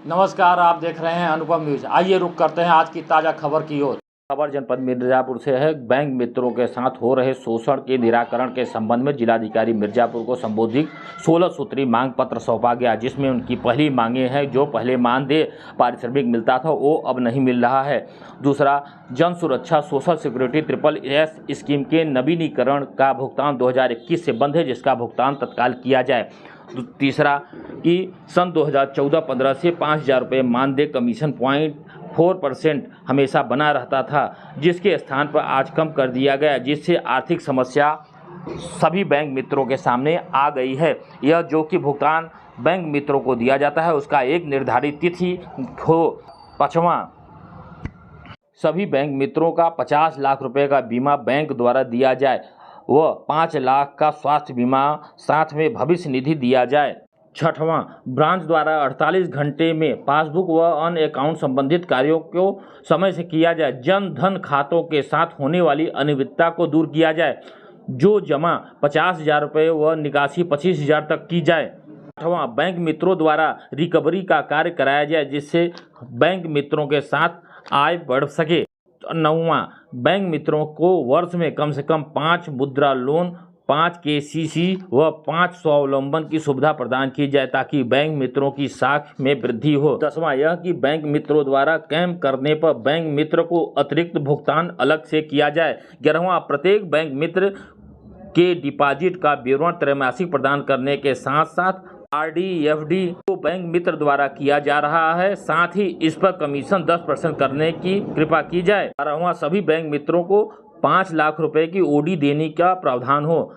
नमस्कार, आप देख रहे हैं अनुपम न्यूज। आइए रुक करते हैं आज की ताज़ा खबर की ओर। खबर जनपद मिर्जापुर से है। बैंक मित्रों के साथ हो रहे शोषण के निराकरण के संबंध में जिलाधिकारी मिर्जापुर को संबोधित 16 सूत्री मांग पत्र सौंपा गया, जिसमें उनकी पहली मांगे हैं जो पहले मानदेय पारिश्रमिक मिलता था वो अब नहीं मिल रहा है। दूसरा, जन सुरक्षा सोशल सिक्योरिटी SSS स्कीम के नवीनीकरण का भुगतान 2021 से बंद है, जिसका भुगतान तत्काल किया जाए। तीसरा कि सन 2014-15 से 5,000 रुपये मानदेय कमीशन 0.4% हमेशा बना रहता था, जिसके स्थान पर आज कम कर दिया गया, जिससे आर्थिक समस्या सभी बैंक मित्रों के सामने आ गई है। यह जो कि भुगतान बैंक मित्रों को दिया जाता है उसका एक निर्धारित तिथि हो। पाँचवां, सभी बैंक मित्रों का 50 लाख रुपए का बीमा बैंक द्वारा दिया जाए व 5 लाख का स्वास्थ्य बीमा, साथ में भविष्य निधि दिया जाए। छठवां, ब्रांच द्वारा 48 घंटे में पासबुक व अन्य अकाउंट संबंधित कार्यों को समय से किया जाए। जन धन खातों के साथ होने वाली अनियमितता को दूर किया जाए। जो जमा 50,000 रुपये व निकासी 25,000 तक की जाए। आठवां, बैंक मित्रों द्वारा रिकवरी का कार्य कराया जाए, जिससे बैंक मित्रों के साथ आय बढ़ सके। नौवां, बैंक मित्रों को वर्ष में कम से कम 5 मुद्रा लोन, 5 KCC व 5 स्वावलंबन की सुविधा प्रदान की जाए, ताकि बैंक मित्रों की साख में वृद्धि हो। 10वां, यह कि बैंक मित्रों द्वारा कैंप करने पर बैंक मित्र को अतिरिक्त भुगतान अलग से किया जाए। 11वां, प्रत्येक बैंक मित्र के डिपॉजिट का विवरण त्रैमासिक प्रदान करने के साथ साथ RD FD को बैंक मित्र द्वारा किया जा रहा है, साथ ही इस पर कमीशन 10% करने की कृपा की जाए। 12वां, सभी बैंक मित्रों को 5 लाख रुपए की OD देने का प्रावधान हो।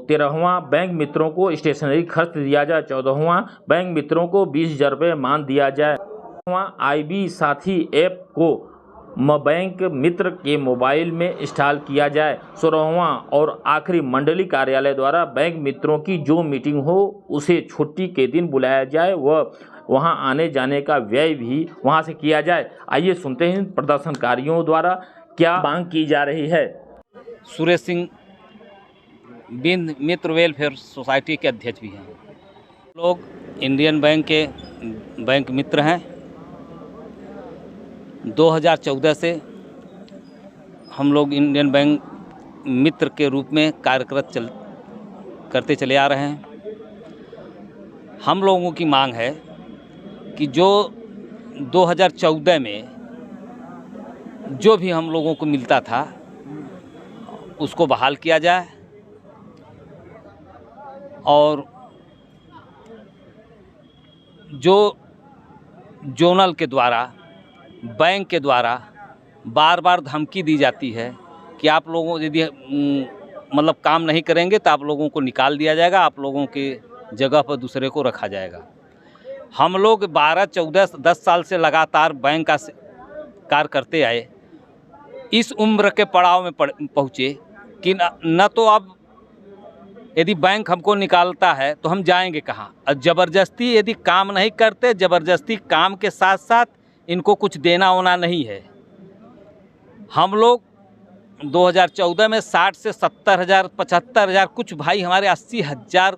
13वां, बैंक मित्रों को स्टेशनरी खर्च दिया जाए। 14वां, बैंक मित्रों को 20,000 रुपये मान दिया जाए। 15वां, IB साथी ऐप को बैंक मित्र के मोबाइल में इंस्टॉल किया जाए। 16वां और आखिरी, मंडली कार्यालय द्वारा बैंक मित्रों की जो मीटिंग हो उसे छुट्टी के दिन बुलाया जाए व वहां आने जाने का व्यय भी वहां से किया जाए। आइए सुनते हैं प्रदर्शनकारियों द्वारा क्या मांग की जा रही है। सुरेश सिंह बिंद मित्र वेलफेयर सोसाइटी के अध्यक्ष भी हैं। लोग इंडियन बैंक के बैंक मित्र हैं। 2014 से हम लोग इंडियन बैंक मित्र के रूप में कार्यरत करते चले आ रहे हैं। हम लोगों की मांग है कि जो 2014 में जो भी हम लोगों को मिलता था उसको बहाल किया जाए और जो जोनल के द्वारा बैंक के द्वारा बार बार धमकी दी जाती है कि आप लोगों यदि मतलब काम नहीं करेंगे तो आप लोगों को निकाल दिया जाएगा, आप लोगों के जगह पर दूसरे को रखा जाएगा। हम लोग 12, 14, 10 साल से लगातार बैंक का कार्य करते आए। इस उम्र के पड़ाव में पहुँचे कि न तो अब यदि बैंक हमको निकालता है तो हम जाएंगे कहाँ। और ज़बरदस्ती यदि काम नहीं करते, ज़बरदस्ती काम के साथ साथ इनको कुछ देना होना नहीं है। हम लोग 2014 में 60 से 70,000, 75,000, कुछ भाई हमारे 80,000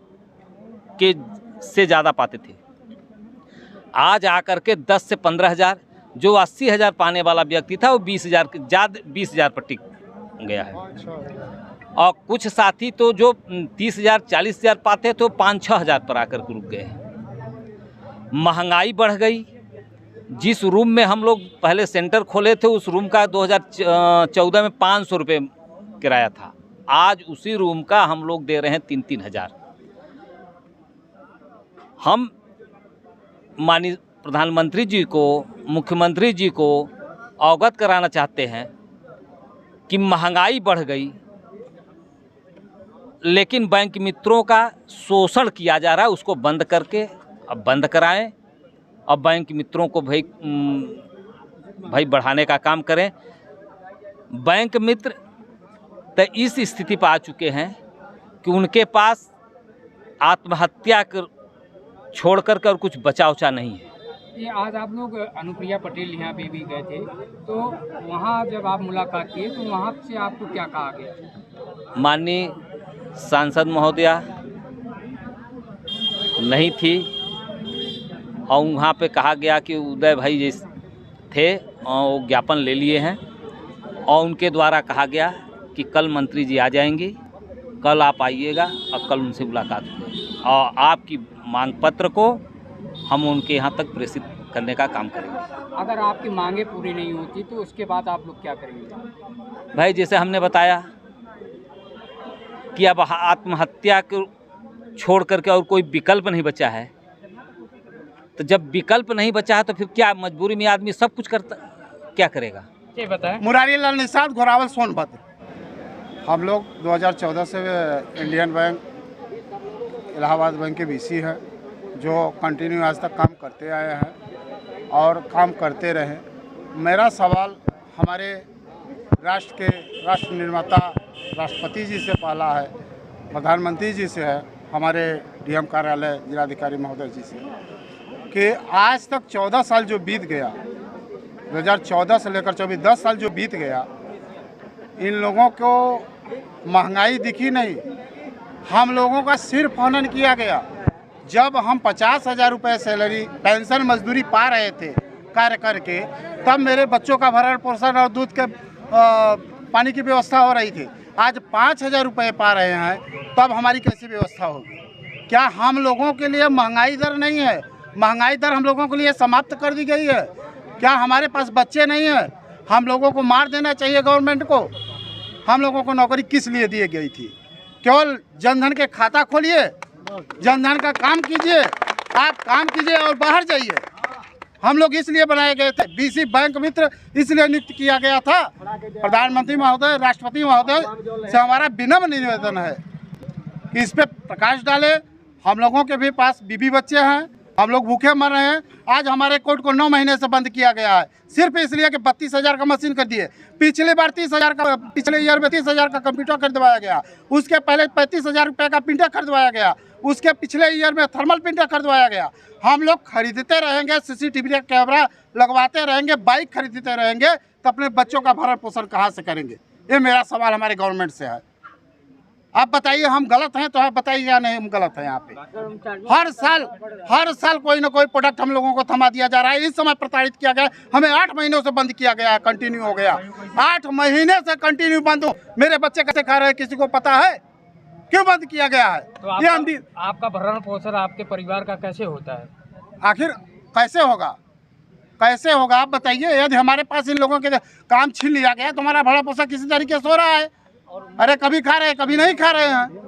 के से ज़्यादा पाते थे। आज आकर के 10 से 15,000, जो 80,000 पाने वाला व्यक्ति था वो 20,000 के ज़्यादा 20,000 पर टिक गया है। और कुछ साथी तो जो 30,000, 40,000 पाते तो 5-6 हज़ार पर आकर के रुक गए। महंगाई बढ़ गई। जिस रूम में हम लोग पहले सेंटर खोले थे उस रूम का 2014 में 500 रुपये किराया था। आज उसी रूम का हम लोग दे रहे हैं 3-3 हज़ार। हम माननीय प्रधानमंत्री जी को, मुख्यमंत्री जी को अवगत कराना चाहते हैं कि महंगाई बढ़ गई, लेकिन बैंक मित्रों का शोषण किया जा रहा है। उसको बंद करके अब बंद कराएं और बैंक मित्रों को भाई बढ़ाने का काम करें। बैंक मित्र तो इस स्थिति पर आ चुके हैं कि उनके पास आत्महत्या छोड़ कर और कुछ बचा उचा नहीं है। ये आज आप लोग अनुप्रिया पटेल यहाँ पे भी गए थे, तो वहाँ जब आप मुलाकात किए तो वहाँ से आपको क्या कहा गया? माननीय सांसद महोदया नहीं थी, और वहाँ पे कहा गया कि उदय भाई जिस थे वो ज्ञापन ले लिए हैं और उनके द्वारा कहा गया कि कल मंत्री जी आ जाएंगे, कल आप आइएगा और कल उनसे मुलाकात होगी और आपकी मांग पत्र को हम उनके यहाँ तक प्रेषित करने का काम करेंगे। अगर आपकी मांगे पूरी नहीं होती तो उसके बाद आप लोग क्या करेंगे? भाई जैसे हमने बताया कि अब आत्महत्या को छोड़ करके और कोई विकल्प नहीं बचा है, तो जब विकल्प नहीं बचा है तो फिर क्या मजबूरी में आदमी सब कुछ करता, क्या करेगा? ये बताएं। मुरारी लाल निषाद, घोरावल, सोनभद्र। हम लोग 2014 से इंडियन बैंक, इलाहाबाद बैंक के वीसी हैं, जो कंटिन्यू आज तक काम करते आए हैं और काम करते रहे। मेरा सवाल हमारे राष्ट्र निर्माता राष्ट्रपति जी से पहला है, प्रधानमंत्री जी से है, हमारे डीएम कार्यालय जिलाधिकारी महोदय जी से, कि आज तक 14 साल जो बीत गया, 2014 से लेकर 24, 10 साल जो बीत गया, इन लोगों को महंगाई दिखी नहीं। हम लोगों का सिर्फ हनन किया गया। जब हम 50,000 रुपये सैलरी, पेंशन, मजदूरी पा रहे थे कार्य करके, तब मेरे बच्चों का भरण पोषण और दूध के पानी की व्यवस्था हो रही थी। आज 5,000 रुपये पा रहे हैं, तब हमारी कैसी व्यवस्था होगी? क्या हम लोगों के लिए महंगाई दर नहीं है? महंगाई दर हम लोगों के लिए समाप्त कर दी गई है। क्या हमारे पास बच्चे नहीं हैं? हम लोगों को मार देना चाहिए गवर्नमेंट को? हम लोगों को नौकरी किस लिए दी गई थी? केवल जनधन के खाता खोलिए, जनधन का काम कीजिए, आप काम कीजिए और बाहर जाइए। हम लोग इसलिए बनाए गए थे, बीसी बैंक मित्र इसलिए नियुक्त किया गया था। प्रधानमंत्री महोदय, राष्ट्रपति महोदय से हमारा विनम्र निवेदन है कि इस पर प्रकाश डाले। हम लोगों के भी पास बीबी बच्चे हैं, हम लोग भूखे मर रहे हैं। आज हमारे कोर्ट को 9 महीने से बंद किया गया है, सिर्फ इसलिए कि 32,000 का मशीन कर दिए। पिछली बार 30,000 का, पिछले ईयर में 30,000 का कंप्यूटर खरीदवाया गया, उसके पहले 35,000 रुपये का प्रिंटर खरीदवाया गया, उसके पिछले ईयर में थर्मल प्रिंटर खरीदवाया गया। हम लोग खरीदते रहेंगे, सीसीटीवी कैमरा लगवाते रहेंगे, बाइक खरीदते रहेंगे, तो अपने बच्चों का भरण पोषण कहाँ से करेंगे? ये मेरा सवाल हमारे गवर्नमेंट से है। आप बताइए हम गलत हैं तो आप बताइए या नहीं हम गलत हैं? यहाँ पे हर साल कोई ना कोई प्रोडक्ट हम लोगों को थमा दिया जा रहा है। इस समय प्रताड़ित किया गया, हमें 8 महीनों से बंद किया गया है, कंटिन्यू हो गया। 8 महीने से कंटिन्यू बंद हो। मेरे बच्चे कैसे खा रहे हैं किसी को पता है? क्यों बंद किया गया है? तो आपका भरण पोषण आपके परिवार का कैसे होता है? आखिर कैसे होगा? कैसे होगा आप बताइए? यदि हमारे पास इन लोगों के काम छीन लिया गया तो हमारा भरण पोषण किसी तरीके से हो रहा है। अरे कभी खा रहे हैं, कभी नहीं खा रहे हैं।